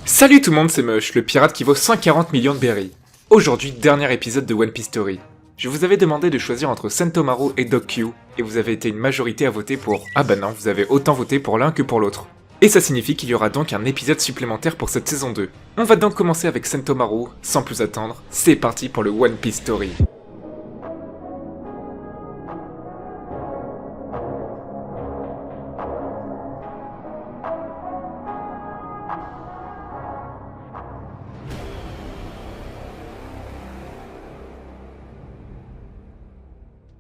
Salut tout le monde, c'est Mush, le pirate qui vaut 140 millions de berries. Aujourd'hui, dernier épisode de One Piece Story. Je vous avais demandé de choisir entre Sentomaru et Doc Q, et vous avez été une majorité à voter pour... Ah bah non, vous avez autant voté pour l'un que pour l'autre. Et ça signifie qu'il y aura donc un épisode supplémentaire pour cette saison 2. On va donc commencer avec Sentomaru, sans plus attendre, c'est parti pour le One Piece Story.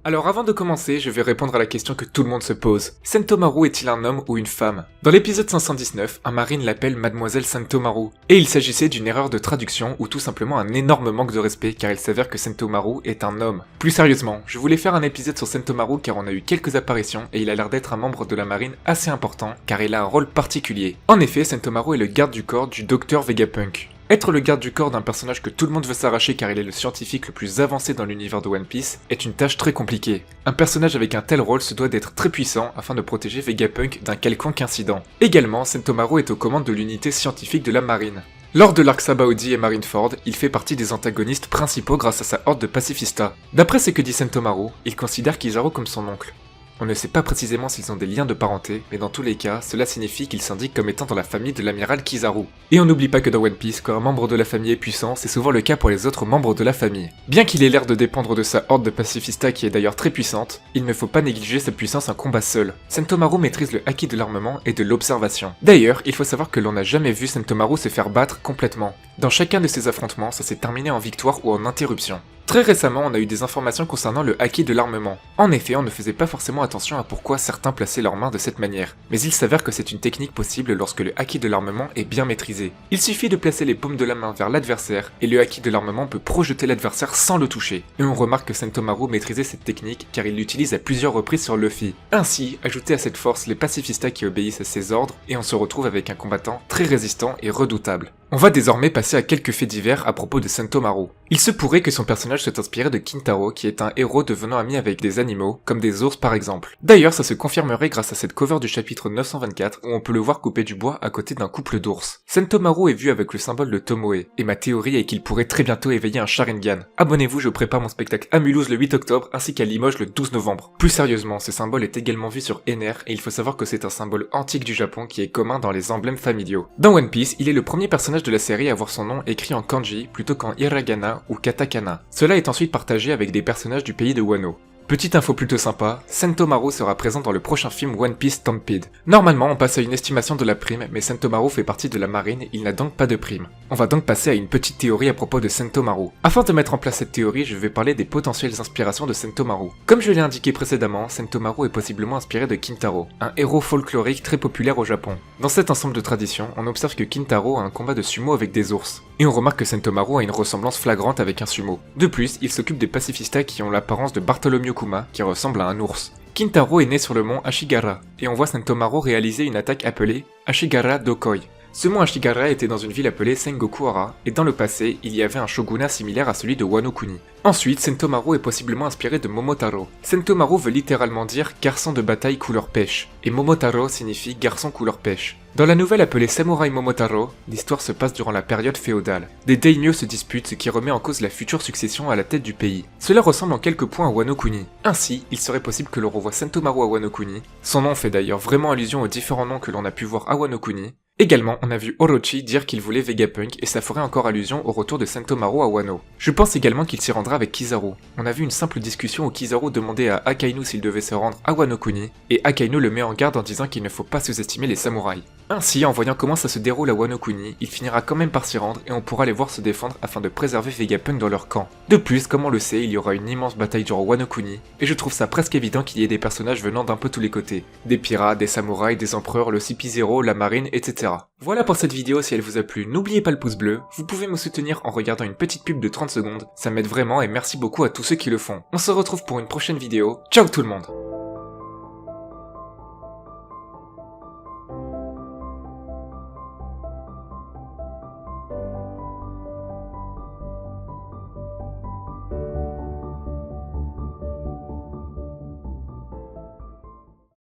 Alors avant de commencer, je vais répondre à la question que tout le monde se pose. Sentomaru est-il un homme ou une femme? Dans l'épisode 519, un marine l'appelle Mademoiselle Sentomaru, et il s'agissait d'une erreur de traduction ou tout simplement un énorme manque de respect car il s'avère que Sentomaru est un homme. Plus sérieusement, je voulais faire un épisode sur Sentomaru car on a eu quelques apparitions et il a l'air d'être un membre de la marine assez important car il a un rôle particulier. En effet, Sentomaru est le garde du corps du docteur Vegapunk. Être le garde du corps d'un personnage que tout le monde veut s'arracher car il est le scientifique le plus avancé dans l'univers de One Piece est une tâche très compliquée. Un personnage avec un tel rôle se doit d'être très puissant afin de protéger Vegapunk d'un quelconque incident. Également, Sentomaru est aux commandes de l'unité scientifique de la marine. Lors de l'arc Sabaody et Marineford, il fait partie des antagonistes principaux grâce à sa horde de pacifistas. D'après ce que dit Sentomaru, il considère Kizaru comme son oncle. On ne sait pas précisément s'ils ont des liens de parenté, mais dans tous les cas, cela signifie qu'ils s'indiquent comme étant dans la famille de l'amiral Kizaru. Et on n'oublie pas que dans One Piece, quand un membre de la famille est puissant, c'est souvent le cas pour les autres membres de la famille. Bien qu'il ait l'air de dépendre de sa horde de pacifistas qui est d'ailleurs très puissante, il ne faut pas négliger sa puissance en combat seul. Sentomaru maîtrise le haki de l'armement et de l'observation. D'ailleurs, il faut savoir que l'on n'a jamais vu Sentomaru se faire battre complètement. Dans chacun de ses affrontements, ça s'est terminé en victoire ou en interruption. Très récemment, on a eu des informations concernant le haki de l'armement. En effet, on ne faisait pas forcément attention à pourquoi certains plaçaient leurs mains de cette manière, mais il s'avère que c'est une technique possible lorsque le haki de l'armement est bien maîtrisé. Il suffit de placer les paumes de la main vers l'adversaire, et le haki de l'armement peut projeter l'adversaire sans le toucher. Et on remarque que Sentomaru maîtrisait cette technique car il l'utilise à plusieurs reprises sur Luffy. Ainsi, ajoutez à cette force les pacifistas qui obéissent à ses ordres, et on se retrouve avec un combattant très résistant et redoutable. On va désormais passer à quelques faits divers à propos de Sentomaru. Il se pourrait que son personnage soit inspiré de Kintaro, qui est un héros devenant ami avec des animaux, comme des ours par exemple. D'ailleurs, ça se confirmerait grâce à cette cover du chapitre 924, où on peut le voir couper du bois à côté d'un couple d'ours. Sentomaru est vu avec le symbole de Tomoe, et ma théorie est qu'il pourrait très bientôt éveiller un Sharingan. Abonnez-vous, je prépare mon spectacle à Mulhouse le 8 octobre, ainsi qu'à Limoges le 12 novembre. Plus sérieusement, ce symbole est également vu sur Ener, et il faut savoir que c'est un symbole antique du Japon qui est commun dans les emblèmes familiaux. Dans One Piece, il est le premier personnage de la série à avoir son nom écrit en kanji plutôt qu'en hiragana ou katakana. Cela est ensuite partagé avec des personnages du pays de Wano. Petite info plutôt sympa, Sentomaru sera présent dans le prochain film One Piece Stampede. Normalement on passe à une estimation de la prime, mais Sentomaru fait partie de la marine, il n'a donc pas de prime. On va donc passer à une petite théorie à propos de Sentomaru. Afin de mettre en place cette théorie, je vais parler des potentielles inspirations de Sentomaru. Comme je l'ai indiqué précédemment, Sentomaru est possiblement inspiré de Kintaro, un héros folklorique très populaire au Japon. Dans cet ensemble de traditions, on observe que Kintaro a un combat de sumo avec des ours. Et on remarque que Sentomaru a une ressemblance flagrante avec un sumo. De plus, il s'occupe des pacifistas qui ont l'apparence de Bartholomew Kuma, qui ressemble à un ours. Kintaro est né sur le mont Ashigara, et on voit Sentomaru réaliser une attaque appelée Ashigara Dokoi. Ce mont Ashigara était dans une ville appelée Sengoku-hara, et dans le passé, il y avait un shogunat similaire à celui de Wano-kuni. Ensuite, Sentomaru est possiblement inspiré de Momotaro. Sentomaru veut littéralement dire « garçon de bataille couleur pêche », et Momotaro signifie « garçon couleur pêche ». Dans la nouvelle appelée Samurai Momotaro, l'histoire se passe durant la période féodale. Des daimyo se disputent, ce qui remet en cause la future succession à la tête du pays. Cela ressemble en quelques points à Wano-kuni. Ainsi, il serait possible que l'on revoie Sentomaru à Wano-kuni. Son nom fait d'ailleurs vraiment allusion aux différents noms que l'on a pu voir à Wano-kuni. Également, on a vu Orochi dire qu'il voulait Vegapunk et ça ferait encore allusion au retour de Sentomaru à Wano. Je pense également qu'il s'y rendra avec Kizaru. On a vu une simple discussion où Kizaru demandait à Akainu s'il devait se rendre à Wano-kuni, et Akainu le met en garde en disant qu'il ne faut pas sous-estimer les samouraïs. Ainsi, en voyant comment ça se déroule à Wano-kuni, il finira quand même par s'y rendre et on pourra les voir se défendre afin de préserver Vegapunk dans leur camp. De plus, comme on le sait, il y aura une immense bataille durant Wano-kuni, et je trouve ça presque évident qu'il y ait des personnages venant d'un peu tous les côtés. Des pirates, des samouraïs, des empereurs, le CP0, la marine, etc. Voilà pour cette vidéo, si elle vous a plu, n'oubliez pas le pouce bleu, vous pouvez me soutenir en regardant une petite pub de 30 secondes, ça m'aide vraiment et merci beaucoup à tous ceux qui le font. On se retrouve pour une prochaine vidéo, ciao tout le monde!